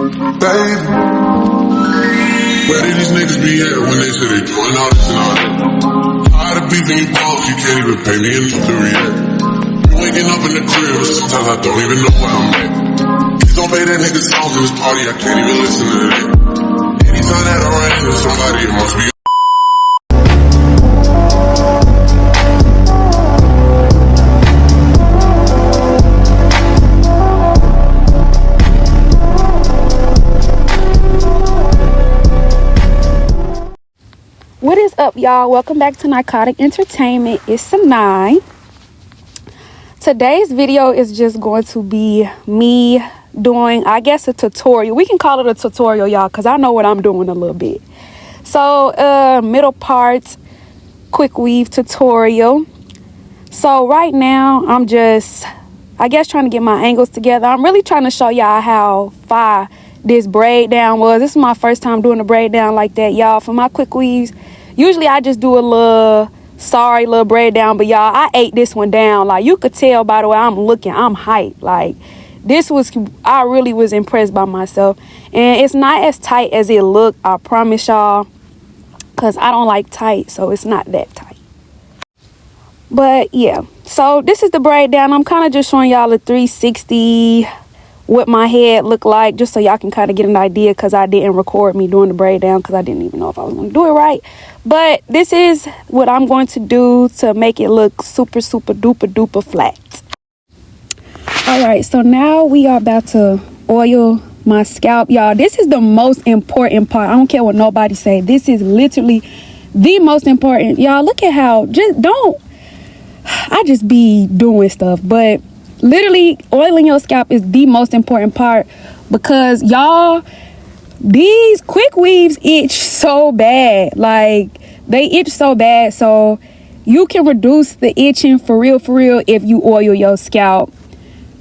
Baby, where did these niggas be at when they say they doing all this and all that? Tired of beefing you boss, you can't even pay me enough to react. You waking up in the crib, sometimes I don't even know where I'm at. Please don't play that nigga songs in this party, I can't even listen to that. Anytime that I run into somebody, it must be What is up, y'all? Welcome back to Narcotic Entertainment. It's Sanai. Today's video is just going to be me doing, I guess, a tutorial. We can call it a tutorial, y'all, because I know what I'm doing a little bit. So, middle part, quick weave tutorial. So right now, I'm just, I guess, trying to get my angles together. I'm really trying to show y'all how fire this braid down was. This is my first time doing a braid down like that, y'all. For my quick weaves, usually I just do a little braid down, but y'all, I ate this one down. Like, you could tell by the way I'm looking, I'm hyped. Like, I really was impressed by myself. And it's not as tight as it looked, I promise y'all, because I don't like tight, so it's not that tight. But yeah, so this is the braid down. I'm kind of just showing y'all a 360 what my head looked like, just so y'all can kind of get an idea, because I didn't record me doing the braid down because I didn't even know if I was going to do it right. But this is what I'm going to do to make it look super duper flat. All right, so now we are about to oil my scalp, y'all. This is the most important part. I don't care what nobody say. This is literally the most important. Y'all, look at how, I just be doing stuff, but literally oiling your scalp is the most important part, because y'all, these quick weaves itch so bad. Like, they itch so bad. So you can reduce the itching for real if you oil your scalp,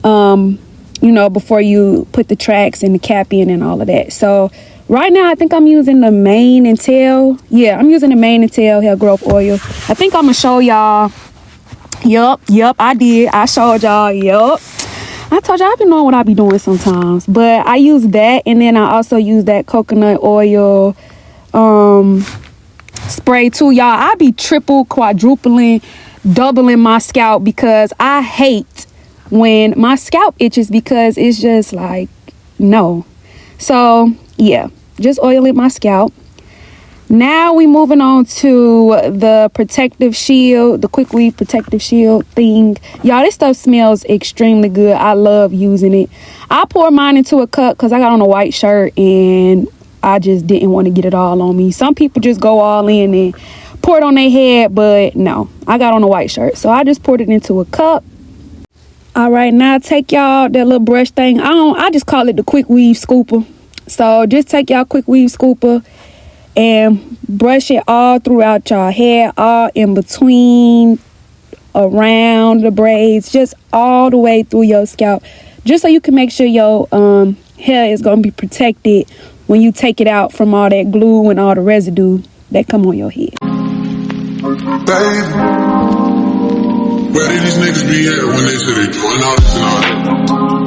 before you put the tracks and the cap in and all of that. So right now I think I'm using the mane and tail. Yeah, I'm using the mane and tail hair growth oil. I think I'm gonna show y'all. Yup, I did. I showed y'all. Yup. I told y'all I be knowing what I be doing sometimes. But I use that, and then I also use that coconut oil spray too. Y'all, I be triple, quadrupling, doubling my scalp, because I hate when my scalp itches, because it's just like, no. So yeah, just oiling my scalp. Now we moving on to the protective shield, the quick weave protective shield thing. Y'all, this stuff smells extremely good. I love using it. I pour mine into a cup because I got on a white shirt and I just didn't want to get it all on me. Some people just go all in and pour it on their head, but no, I got on a white shirt, so I just poured it into a cup. All right, now take y'all that little brush thing. I just call it the quick weave scooper. So just take y'all quick weave scooper and brush it all throughout your hair, all in between, around the braids, just all the way through your scalp, just so you can make sure your hair is going to be protected when you take it out from all that glue and all the residue that come on your head. baby, where did these niggas be at when they say they doing all this and all that?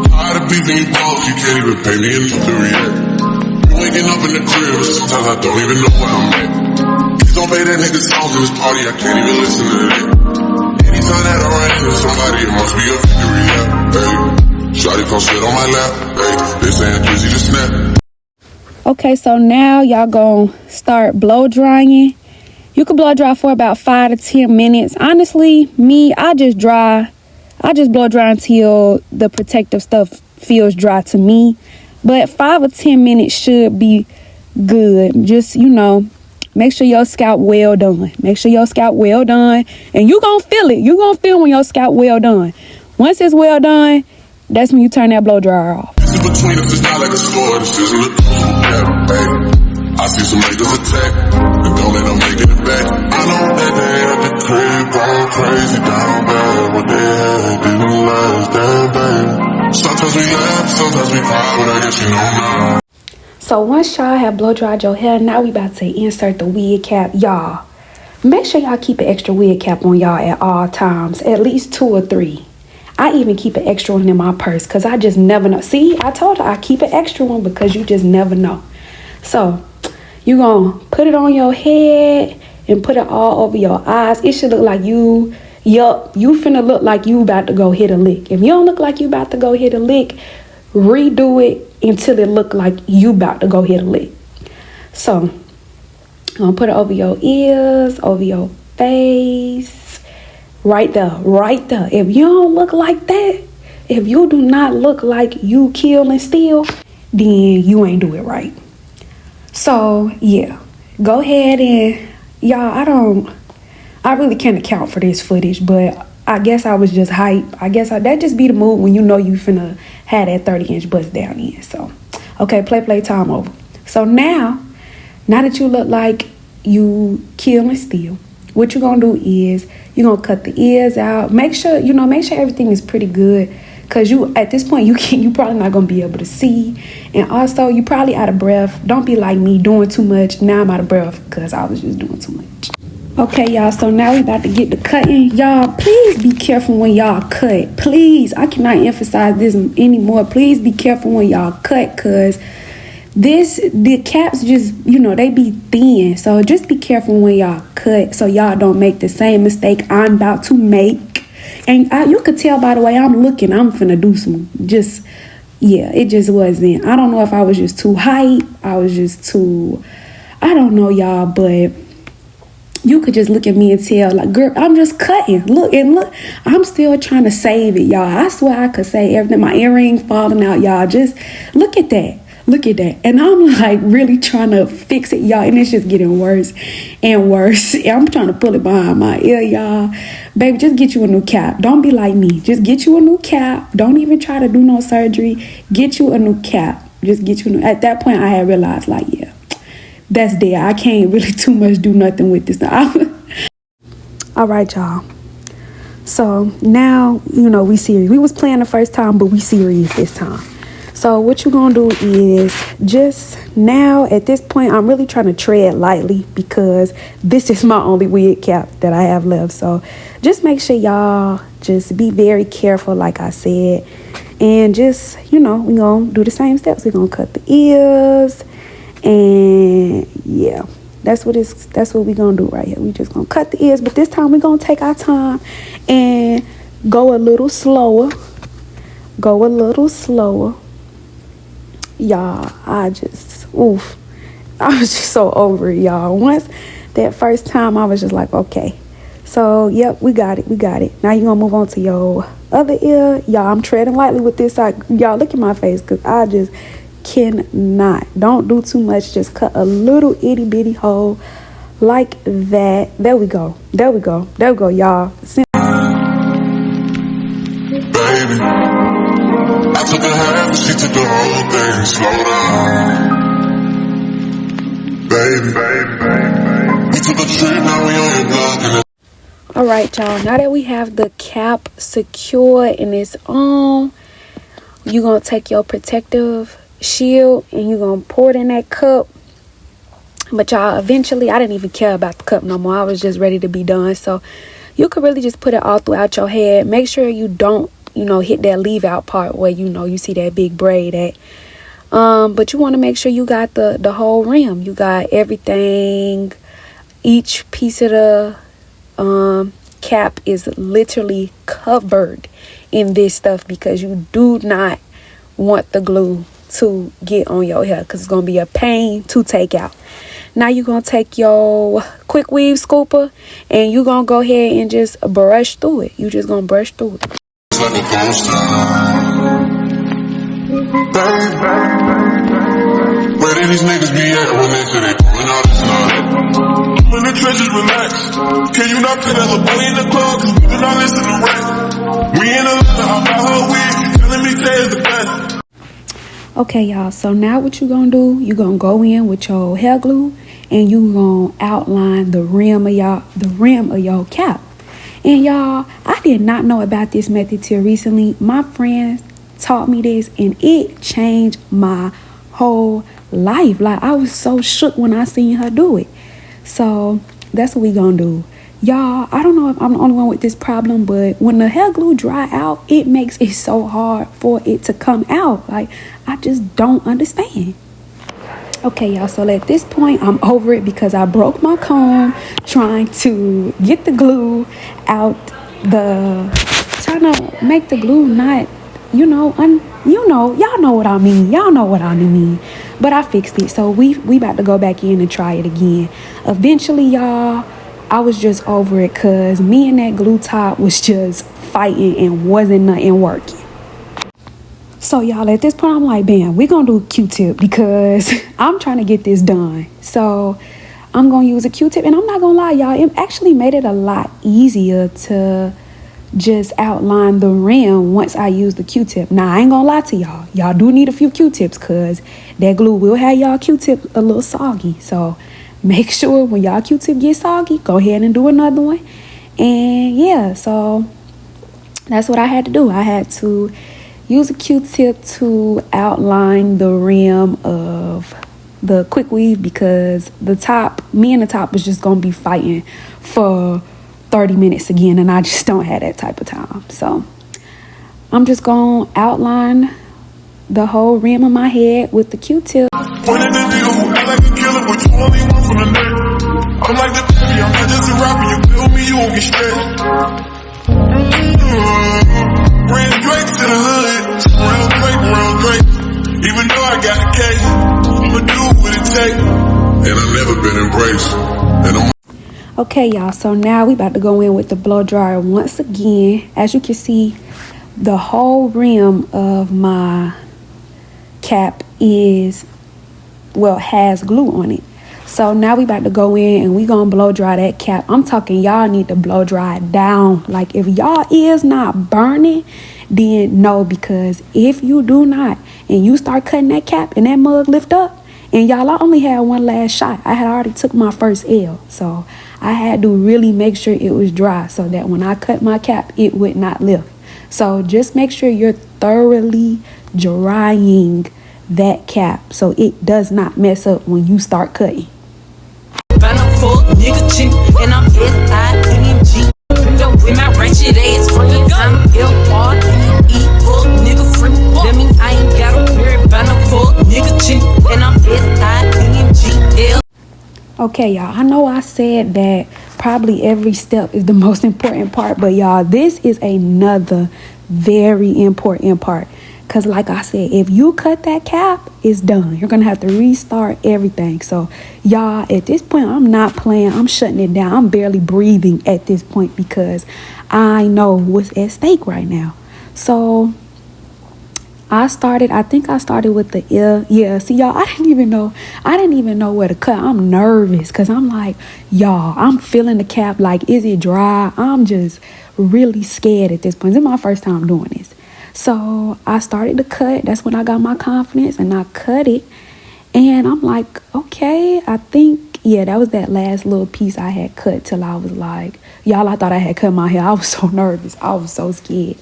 Tired of beefing you boss, you can't even pay me enough to react. Waking up in the crib, sometimes I don't even know where I'm at. Please don't play that nigga songs in this party, I can't even listen to that. Anytime that I run into somebody, it must be a victory, yeah, baby. Shawty come sit on my lap, baby. They saying busy to snap. Okay, so now y'all gonna start blow drying. You can blow dry for about 5 to 10 minutes. Honestly, I just blow dry until the protective stuff feels dry to me. But 5 or 10 minutes should be good. Just, make sure your scalp well done. Make sure your scalp well done. And you gonna feel it. You gonna feel when your scalp well done. Once it's well done, that's when you turn that blow dryer off. This is between us, it's not like a store. This isn't a hey. I see some niggas attack, and don't let them make it back. I know that they at the crib, going crazy down bad. What they had didn't last, damn baby. Sometimes we laugh, sometimes we cry, but I guess you know now. So once y'all have blow dried your hair, now we about to insert the wig cap. Y'all, make sure y'all keep an extra wig cap on y'all at all times, at least 2 or 3. I even keep an extra one in my purse because I just never know. See, I told you I keep an extra one because you just never know. So you gonna put it on your head and put it all over your eyes. It should look like you finna look like you about to go hit a lick. If you don't look like you about to go hit a lick, redo it until it look like you about to go hit a lick. So I'm gonna put it over your ears, over your face, right there. If you don't look like that, if you do not look like you kill and steal, then you ain't do it right. So yeah, go ahead and y'all, I really can't account for this footage, but I guess I was just hype. I guess that just be the mood when you know you finna have that 30-inch bust down in. So, okay, play time over. So now that you look like you kill and steal, what you're gonna do is you're gonna cut the ears out. Make sure everything is pretty good. Cause at this point you probably not gonna be able to see, and also you probably out of breath. Don't be like me doing too much. Now I'm out of breath because I was just doing too much. Okay, y'all, so now we about to get to cutting. Y'all, please be careful when y'all cut. Please, I cannot emphasize this anymore. Please be careful when y'all cut, cause the caps just, they be thin. So just be careful when y'all cut so y'all don't make the same mistake I'm about to make. And you could tell by the way I'm looking, I'm finna do some it just wasn't. I don't know if I was just too hype. I was just too, I don't know, y'all, but you could just look at me and tell, like, girl, I'm just cutting. Look, I'm still trying to save it, y'all. I swear I could say everything. My earring falling out, y'all. Just look at that. And I'm like really trying to fix it, y'all. And it's just getting worse and worse. I'm trying to pull it behind my ear, y'all. Baby, just get you a new cap. Don't be like me. Just get you a new cap. Don't even try to do no surgery. Get you a new cap. Just get you at that point, I had realized, like, yeah, that's there. I can't really too much do nothing with this now. All right, y'all. So now, we serious. We was playing the first time, but we serious this time. So what you're going to do is just now at this point, I'm really trying to tread lightly because this is my only wig cap that I have left. So just make sure y'all just be very careful, like I said. And just, we're going to do the same steps. We're going to cut the ears. And yeah, that's what we're going to do right here. We just going to cut the ears. But this time we're going to take our time and go a little slower. Y'all, I was just so over it, y'all. Once that first time, I was just like, okay. So, yep, we got it. Now you're going to move on to your other ear. Y'all, I'm treading lightly with this side. Y'all, look at my face because I just cannot. Don't do too much. Just cut a little itty bitty hole like that. There we go, y'all. Baby, I took a half, but she took the whole thing. Slow down, baby. We took a trip, now we on your block. All right, y'all. Now that we have the cap secure and it's on, you're gonna take your protective shield and you're gonna pour it in that cup. But y'all, eventually, I didn't even care about the cup no more. I was just ready to be done. So you could really just put it all throughout your head. Make sure you don't hit that leave out part where you see that big braid at. But you want to make sure you got the whole rim. You got everything. Each piece of the cap is literally covered in this stuff because you do not want the glue to get on your hair because it's going to be a pain to take out. Now you're going to take your quick weave scooper and you're going to go ahead and just brush through it. You just going to brush through it. Like a ghost where did these niggas be at when they say they doing all this and all that? In the trenches, relax. Can you not put that little boy in the club? Cause we do not listen to rap. We in the leather, I'm out her wig. Telling me Tay's the best. Okay, y'all. So now what you gonna do? You gonna go in with your hair glue and you gonna outline the rim of your cap. And y'all, I did not know about this method till recently. My friends taught me this and it changed my whole life. Like, I was so shook when I seen her do it. So that's what we gonna do. Y'all, I don't know if I'm the only one with this problem, but when the hair glue dry out, it makes it so hard for it to come out. Like, I just don't understand. Okay, y'all, so at this point, I'm over it because I broke my comb trying to get the glue out trying to make the glue not, y'all know what I mean. Y'all know what I mean. But I fixed it, so we about to go back in and try it again. Eventually, y'all, I was just over it because me and that glue top was just fighting and wasn't nothing working. So y'all, at this point, I'm like, bam, we're going to do a Q-tip because I'm trying to get this done. So I'm going to use a Q-tip, and I'm not going to lie, y'all, it actually made it a lot easier to just outline the rim once I use the Q-tip. Now, I ain't going to lie to y'all. Y'all do need a few Q-tips because that glue will have y'all Q-tip a little soggy. So make sure when y'all Q-tip get soggy, go ahead and do another one. And yeah, so that's what I had to do. I had to use a Q-tip to outline the rim of the quick weave because me and the top was just going to be fighting for 30 minutes again, and I just don't have that type of time. So I'm just going to outline the whole rim of my head with the Q-tip. Point at the nigga who act like a killer, but you only one from the neck. I'm like the baby, I'm not just a rapper. You feel me, you won't get stressed. Bring Drake to the hood, real Drake. Even though I got a case, I'ma do what it takes. And I've never been embraced. And I'm Okay, y'all, so now we about to go in with the blow dryer once again. As you can see, the whole rim of my cap has glue on it. So now we about to go in and we gonna blow dry that cap. I'm talking y'all need to blow dry it down. Like if y'all is not burning, then no, because if you do not and you start cutting that cap and that mug lift up, and y'all, I only had one last shot. I had already took my first L. So I had to really make sure it was dry so that when I cut my cap, it would not lift. So just make sure you're thoroughly drying that cap so it does not mess up when you start cutting. Nigga cheap, and I'm S-I-N-G. With my ratchet ass friends, I'm L-R-E-E, fuck nigga free. That means I ain't gotta worry about no fuck nigga cheap, and I'm S-I-N-G-L. Okay, y'all, I know I said that probably every step is the most important part, but y'all, this is another very important part. Because like I said, if you cut that cap, it's done. You're going to have to restart everything. So, y'all, at this point, I'm not playing. I'm shutting it down. I'm barely breathing at this point because I know what's at stake right now. So, I think I started with the ear. Yeah, see, y'all, I didn't even know where to cut. I'm nervous because I'm like, y'all, I'm feeling the cap. Like, is it dry? I'm just really scared at this point. This is my first time doing this. So I started to cut. That's when I got my confidence and I cut it. And I'm like, okay, I think, yeah, that was that last little piece I had cut till I was like, y'all, I thought I had cut my hair. I was so nervous. I was so scared.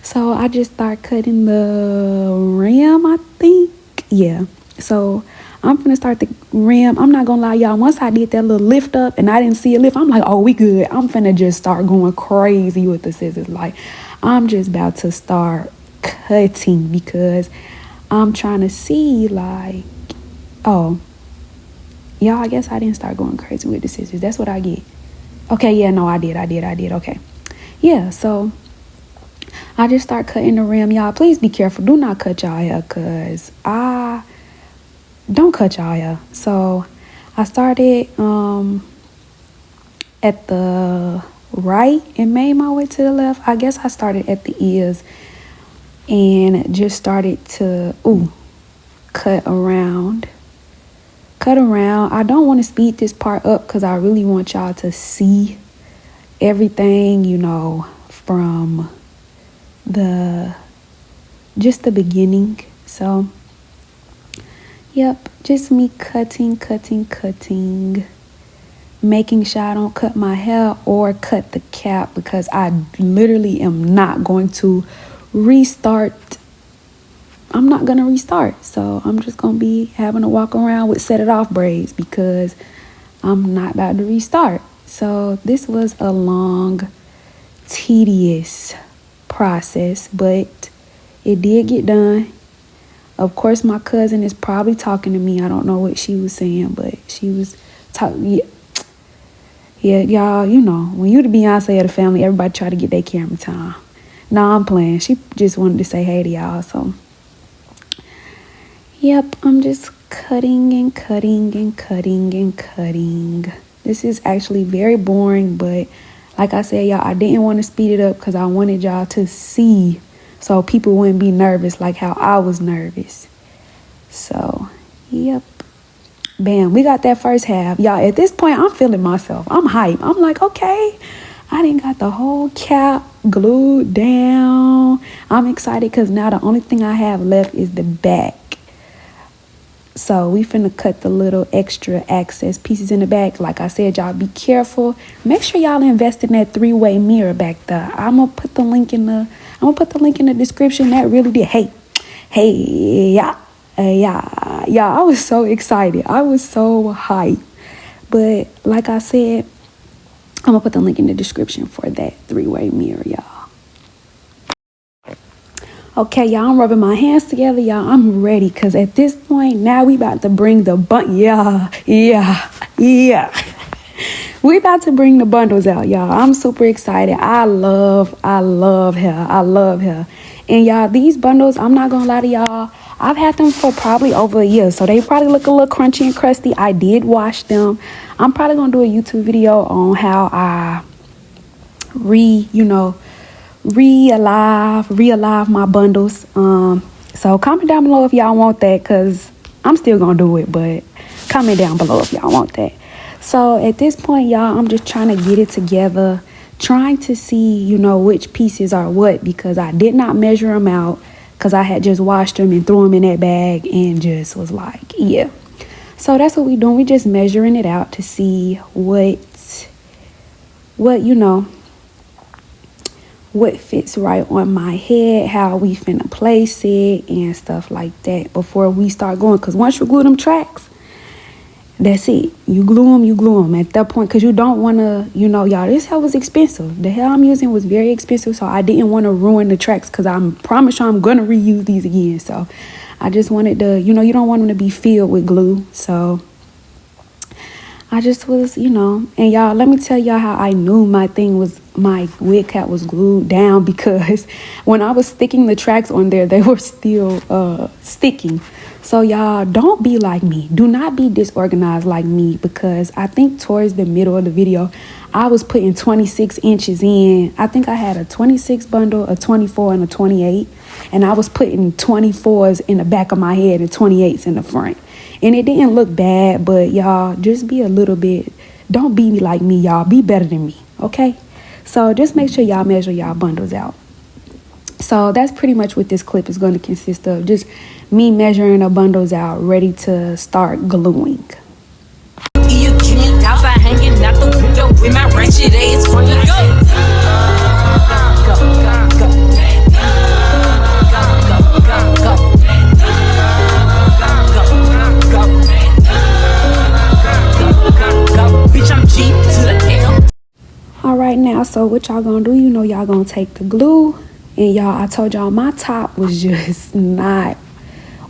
So I just started cutting the rim, I think. Yeah. So I'm gonna start the rim. I'm not gonna lie, y'all. Once I did that little lift up and I didn't see a lift, I'm like, oh, we good. I'm finna just start going crazy with the scissors. Like, I'm just about to start cutting because I'm trying to see, like, oh, y'all, I guess I didn't start going crazy with the scissors. That's what I get. Okay, yeah, no, I did. Okay. Yeah, so I just start cutting the rim. Y'all, please be careful. Do not cut y'all hair because don't cut y'all hair. So I started at the right and made my way to the left. I guess I started at the ears and just started to cut around. I don't want to speed this part up because I really want y'all to see everything, from the beginning. So yep, just me cutting, making sure I don't cut my hair or cut the cap because I literally am not going to restart. I'm not going to restart. So I'm just going to be having to walk around with set it off braids because I'm not about to restart. So this was a long, tedious process, but it did get done. Of course, my cousin is probably talking to me. I don't know what she was saying, but she was talking. Yeah, y'all, you know, when you the Beyonce of the family, everybody try to get their camera time. Nah, I'm playing. She just wanted to say hey to y'all, so. Yep, I'm just cutting and cutting and cutting and cutting. This is actually very boring, but like I said, y'all, I didn't want to speed it up because I wanted y'all to see so people wouldn't be nervous like how I was nervous. So, yep. Bam, we got that first half. Y'all, at this point, I'm feeling myself. I'm hype. I'm like, okay, I didn't got the whole cap glued down. I'm excited because now the only thing I have left is the back. So we finna cut the little extra access pieces in the back. Like I said, y'all be careful. Make sure y'all invest in that 3-way mirror back there. I'm gonna put the link in the description. That really did. Yeah. I was so excited. I was so hyped. But like I said, I'm gonna put the link in the description for that 3-way mirror, y'all. Okay, y'all, I'm rubbing my hands together, y'all. I'm ready, because at this point, now we about to bring the We about to bring the bundles out, y'all. I'm super excited. I love her. And y'all, these bundles, I'm not gonna lie to y'all, I've had them for probably over a year, so they probably look a little crunchy and crusty. I did wash them. I'm probably gonna do a YouTube video on how I relive my bundles. So comment down below if y'all want that, because I'm still gonna do it, but comment down below if y'all want that. So at this point, y'all, I'm just trying to get it together, trying to see, which pieces are what, because I did not measure them out, because I had just washed them and threw them in that bag and just was like, yeah. So that's what we doing. We just measuring it out to see what fits right on my head, how we finna place it and stuff like that before we start going. Because once you glue them tracks, that's it. You glue them at that point, because you don't want to, y'all, this hair was expensive. The hair I'm using was very expensive, so I didn't want to ruin the tracks, because I promise you I'm going to reuse these again. So I just wanted to, you don't want them to be filled with glue. So I just was, and y'all, let me tell y'all how I knew my wig cap was glued down, because when I was sticking the tracks on there, they were still sticking. So y'all, don't be like me. Do not be disorganized like me, because I think towards the middle of the video, I was putting 26 inches in. I think I had a 26 bundle, a 24, and a 28. And I was putting 24s in the back of my head and 28s in the front. And it didn't look bad, but y'all, just be a little bit, don't be like me, y'all. Be better than me, okay? So just make sure y'all measure y'all bundles out. So that's pretty much what this clip is going to consist of. Just me measuring the bundles out, ready to start gluing. You keep me outside hanging out the window with my ratchet ass from the Bitch, I'm G to the L. All right, now, so what y'all gonna do? Y'all gonna take the glue. And y'all, I told y'all my top was just not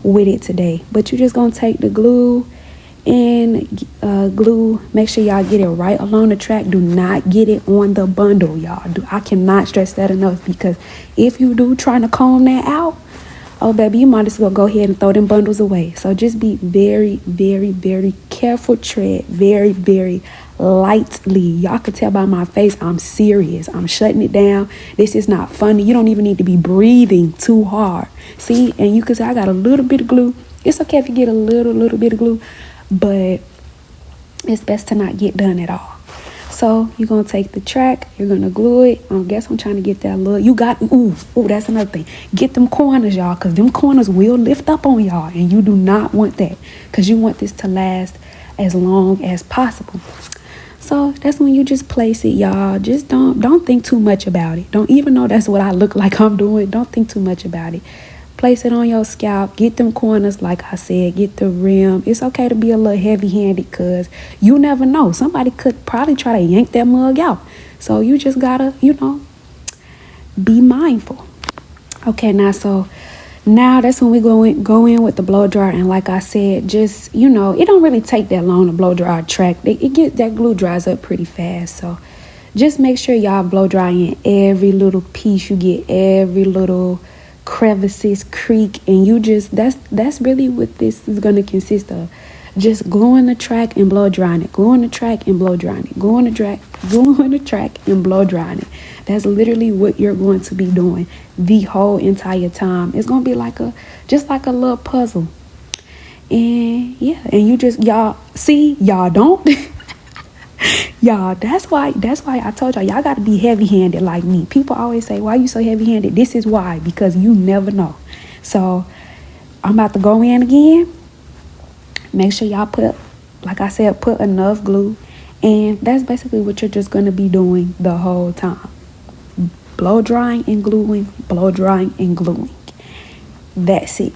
with it today. But you just gonna take the glue and make sure y'all get it right along the track. Do not get it on the bundle, y'all. I cannot stress that enough, because if you do trying to comb that out, oh baby, you might as well go ahead and throw them bundles away. So just be very, very, very careful. Tread very, very lightly. Y'all could tell by my face I'm serious. I'm shutting it down. This is not funny. You don't even need to be breathing too hard. See, and you can say I got a little bit of glue. It's okay if you get a little bit of glue, but it's best to not get done at all. So you're gonna take the track, you're gonna glue it. I guess I'm trying to get that little, that's another thing. Get them corners, y'all, because them corners will lift up on y'all, and you do not want that, because you want this to last as long as possible. So that's when you just place it, y'all. Just don't think too much about it. Don't, even though that's what I look like I'm doing, don't think too much about it. place it on your scalp, get them corners, like I said, get the rim. It's okay to be a little heavy-handed because you never know. Somebody could probably try to yank that mug out. So you just gotta, be mindful. Okay, now that's when we go in with the blow dryer. And like I said, just, it don't really take that long to blow dry a track. That glue dries up pretty fast. So just make sure y'all blow dry in every little piece. You get every little crevices, creak, and that's really what this is going to consist of. Just gluing the track and blow drying it, gluing the track and blow drying it, gluing the track and blow drying it. That's literally what you're going to be doing the whole entire time. It's going to be just like a little puzzle. And yeah, and y'all don't. Y'all, that's why I told y'all got to be heavy-handed like me. People always say, why you so heavy-handed? This is why, because you never know. So I'm about to go in again. Make sure y'all put enough glue. And that's basically what you're just going to be doing the whole time. Blow drying and gluing, blow drying and gluing. That's it.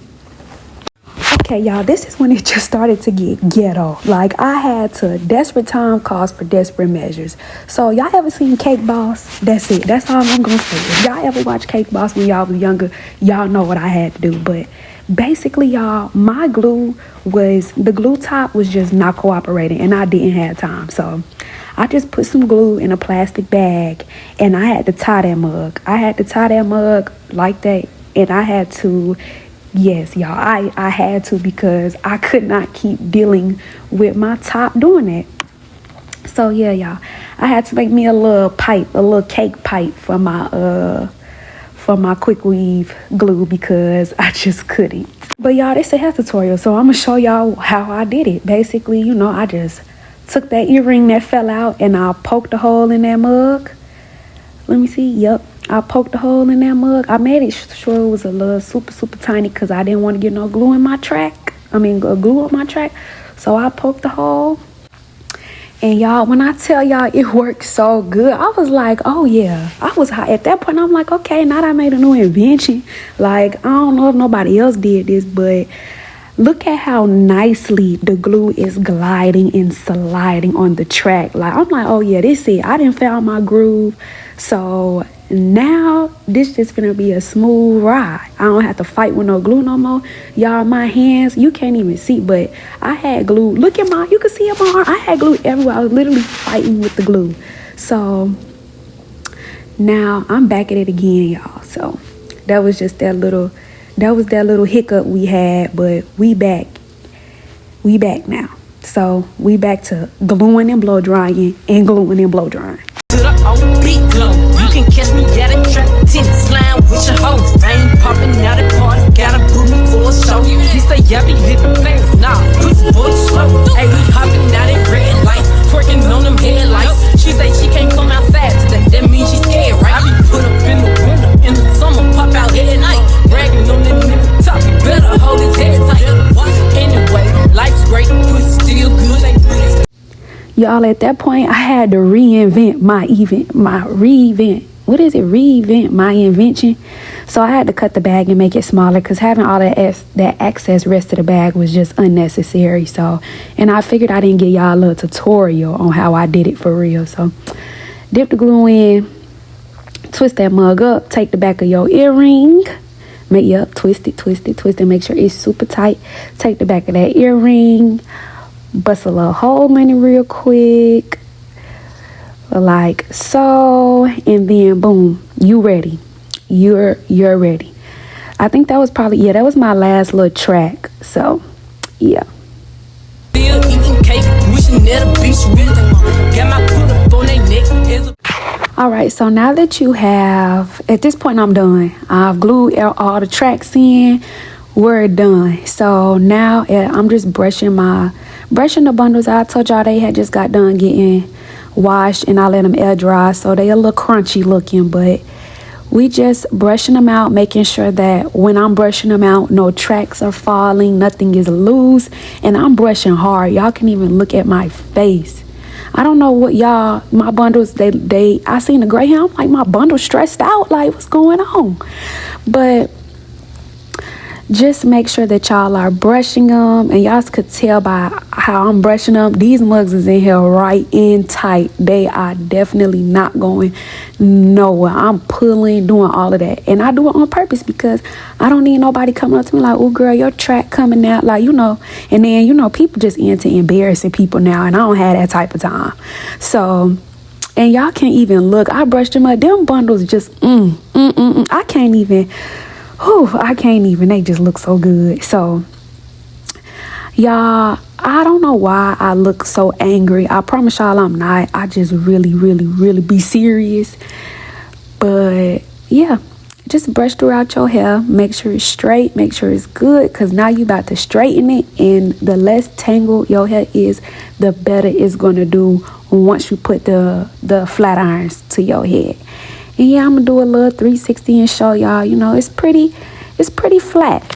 Okay, y'all, this is when it just started to get ghetto. Like, I had to, desperate time calls for desperate measures. So, y'all ever seen Cake Boss? That's it. That's all I'm going to say. If y'all ever watched Cake Boss when y'all was younger, y'all know what I had to do. But basically, y'all, the glue top was just not cooperating, and I didn't have time. So, I just put some glue in a plastic bag, and I had to tie that mug. Like that, and I had to... Yes, y'all, I had to, because I could not keep dealing with my top doing it. So yeah, y'all, I had to make me a little cake pipe for my quick weave glue, because I just couldn't. But y'all, this is a hair tutorial, so I'm gonna show y'all how I did it. Basically, I just took that earring that fell out and I poked a hole in that mug. Let me see. Yep. I poked a hole in that mug. I made it sure it was a little super tiny, because I didn't want to get no glue in my track. Glue on my track. So I poked the hole. And y'all, when I tell y'all it worked so good, I was like, oh yeah. I was high. At that point, I'm like, okay, now that I made a new invention. Like, I don't know if nobody else did this, but look at how nicely the glue is gliding and sliding on the track. Like, I'm like, oh yeah, this it. I didn't found my groove. So now this just gonna be a smooth ride. I don't have to fight with no glue no more. Y'all, my hands, you can't even see, but I had glue. You can see it on my arm. I had glue everywhere. I was literally fighting with the glue. So now I'm back at it again, y'all. So that was that little hiccup we had, but we back now. So we back to gluing and blow drying and gluing and blow drying. To the old beat glow, you can catch me at a track, tennis slime with your hoes. I ain't popping out at parties, gotta boot me for a show. He say, yeah, be living fast, nah, pussy boy slow. Hey, we hopping out at red lights, twerking on them headlights. She say she can't come outside today, that means she scared, right? I be put up in the winter, in the summer, pop out at night, bragging on that nigga top, you better hold his head tight. Anyway, life's great, pussy still good. Y'all, at that point, I had to reinvent my invention. So I had to cut the bag and make it smaller, because having all that excess rest of the bag was just unnecessary. So, and I figured I didn't give y'all a little tutorial on how I did it for real. So dip the glue in, twist that mug up, take the back of your earring, twist it, make sure it's super tight. Take the back of that earring, bust a little hole in it real quick, like so, and then boom, you're ready. I think that was that was my last little track. So yeah. All right, so now that you have, at this point I'm done. I've glued all the tracks in. We're done. So now I'm just brushing the bundles out. I told y'all they had just got done getting washed, and I let them air dry, so they a little crunchy looking, but we just brushing them out, making sure that when I'm brushing them out, no tracks are falling, nothing is loose, and I'm brushing hard. Y'all can even look at my face. I don't know what my bundles, I seen the gray hair, I'm like, my bundle stressed out, like what's going on? But just make sure that y'all are brushing them, and y'all could tell by how I'm brushing them. These mugs is in here right in tight. They are definitely not going nowhere. I'm pulling, doing all of that, and I do it on purpose because I don't need nobody coming up to me like, oh girl, your track coming out, like, you know. And then, you know, people just into embarrassing people now, and I don't have that type of time. So, and y'all can't even look. I brushed them up. Them bundles just I can't even. I can't even. They just look so good. So, y'all, I don't know why I look so angry. I promise y'all I'm not. I just really be serious. But, yeah, just brush throughout your hair. Make sure it's straight. Make sure it's good, because now you about to straighten it. And the less tangled your hair is, the better it's going to do once you put the flat irons to your head. And yeah, I'm gonna do a little 360 and show y'all, you know, it's pretty flat.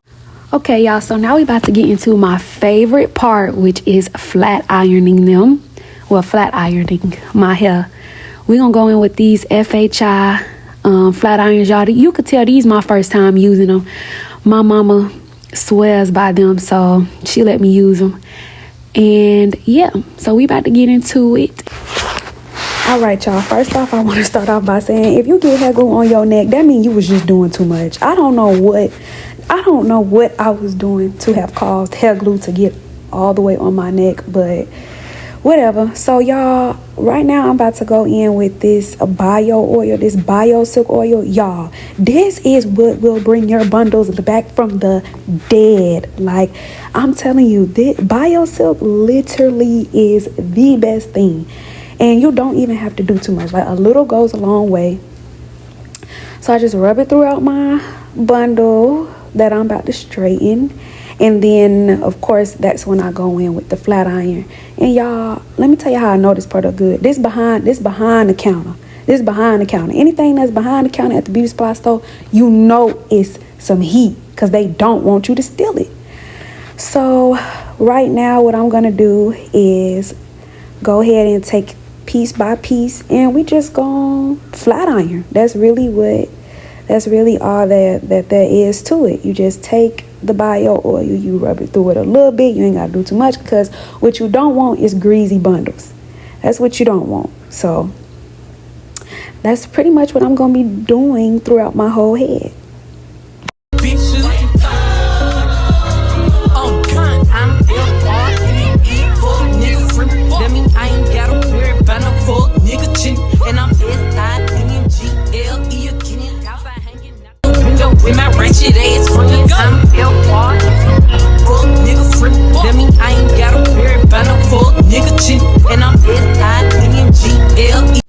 Okay, y'all, so now we about to get into my favorite part, which is flat ironing them. Well, flat ironing my hair. We're gonna go in with these FHI flat irons, y'all. You could tell these my first time using them. My mama swears by them, so she let me use them. And yeah, so we about to get into it. All right, y'all. First off, I want to start off by saying, if you get hair glue on your neck, that means you was just doing too much. I don't know what I was doing to have caused hair glue to get all the way on my neck, but whatever. So y'all, right now I'm about to go in with this bio oil, this bio silk oil. Y'all, this is what will bring your bundles back from the dead. Like, I'm telling you, this bio silk literally is the best thing. And you don't even have to do too much. Like, a little goes a long way. So I just rub it throughout my bundle that I'm about to straighten. And then, of course, that's when I go in with the flat iron. And y'all, let me tell you how I know this product good. This behind the counter. This behind the counter. Anything that's behind the counter at the beauty supply store, you know it's some heat, because they don't want you to steal it. So right now what I'm going to do is go ahead and take piece by piece, and we just gonna flat iron. That's really all that there is to it. You just take the bio oil, you rub it through it a little bit. You ain't gotta do too much, because what you don't want is greasy bundles. That's what you don't want. So that's pretty much what I'm gonna be doing throughout my whole head. With my ratchet ass friends, I'm full nigga free. That mean I ain't got a worry about no full nigga cheap. And I'm S-I-N-G-L-E.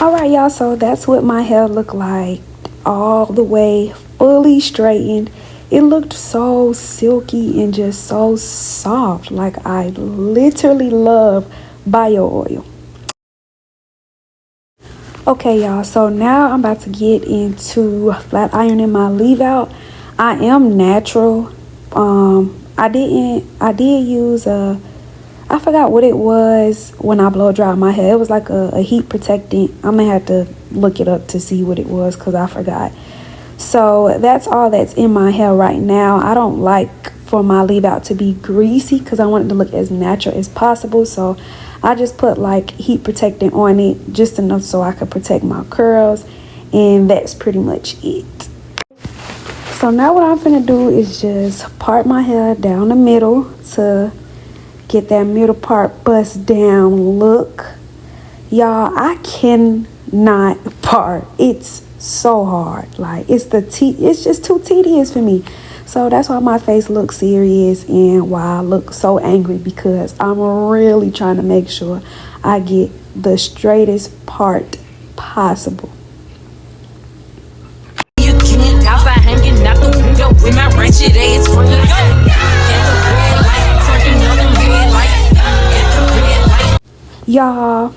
Alright, y'all, so that's what my hair looked like, all the way fully straightened. It looked so silky and just so soft. Like, I literally love bio oil. Okay, y'all, so now I'm about to get into flat ironing my leave out. I am natural. I did use I forgot what it was when I blow dry my hair. It was like a heat protectant. I'm gonna have to look it up to see what it was, because I forgot. So that's all that's in my hair right now. I don't like for my leave out to be greasy, because I want it to look as natural as possible. So I just put like heat protectant on it, just enough so I could protect my curls, and that's pretty much it. So now what I'm gonna do is just part my hair down the middle to get that middle part bust down look. Y'all, I cannot part. It's so hard. Like, it's just too tedious for me. So that's why my face looks serious and why I look so angry, because I'm really trying to make sure I get the straightest part possible. You can't outside hanging out the window with my ratchet ass friends. Y'all,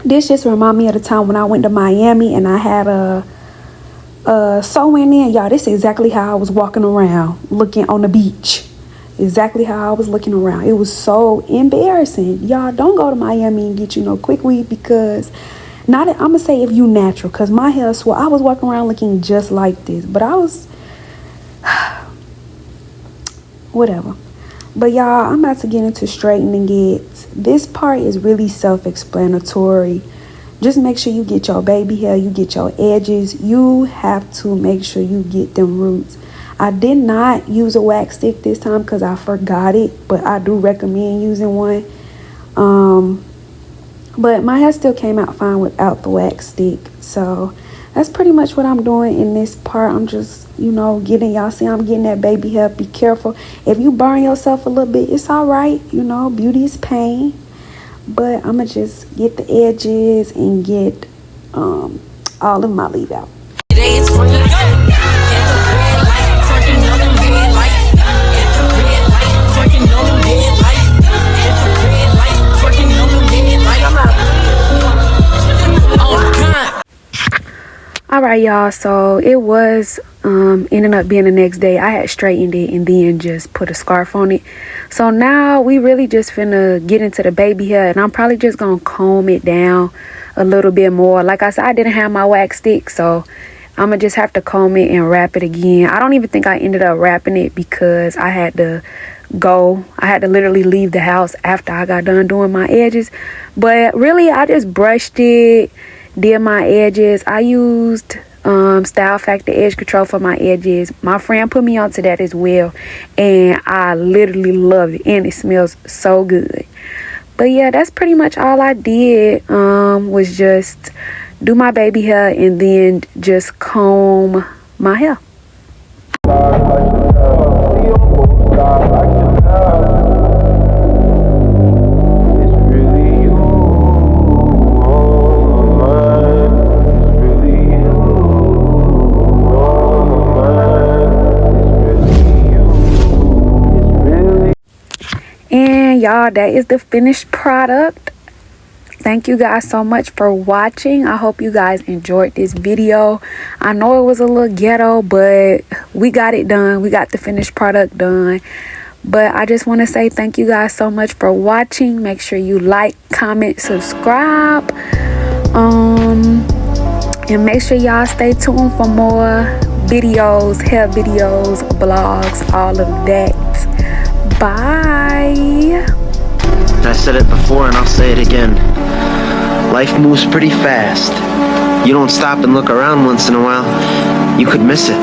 this just remind me of the time when I went to Miami and I had a sewing in. Y'all, this is exactly how I was walking around looking on the beach. Exactly how I was looking around. It was so embarrassing. Y'all, don't go to Miami and get you no quick weave, because I'm gonna say if you natural, because my hair swell. I was walking around looking just like this, but I was whatever. But y'all, I'm about to get into straightening it. This part is really self-explanatory. Just make sure you get your baby hair, you get your edges. You have to make sure you get them roots. I did not use a wax stick this time because I forgot it, but I do recommend using one. But my hair still came out fine without the wax stick. So that's pretty much what I'm doing in this part. I'm just, getting, y'all see I'm getting that baby hair. Be careful. If you burn yourself a little bit, it's all right. Beauty is pain. But I'm going to just get the edges and get all of my leave out. Alright y'all, so it was ended up being the next day. I had straightened it and then just put a scarf on it. So now we really just finna get into the baby hair, and I'm probably just gonna comb it down a little bit more. Like I said, I didn't have my wax stick, so I'm gonna just have to comb it and wrap it again. I don't even think I ended up wrapping it because I had to literally leave the house after I got done doing my edges. But really, I just brushed it, did my edges. I used Style Factor edge control for my edges. My friend put me onto that as well, and I literally love it, and it smells so good. But yeah, that's pretty much all I did, was just do my baby hair and then just comb my hair. And y'all, that is the finished product. Thank you guys so much for watching. I hope you guys enjoyed this video. I know it was a little ghetto, but we got it done. We got the finished product done. But I just want to say thank you guys so much for watching. Make sure you like, comment, subscribe. And make sure y'all stay tuned for more videos, hair videos, vlogs, all of that. Bye. I said it before and I'll say it again. Life moves pretty fast. You don't stop and look around once in a while, you could miss it.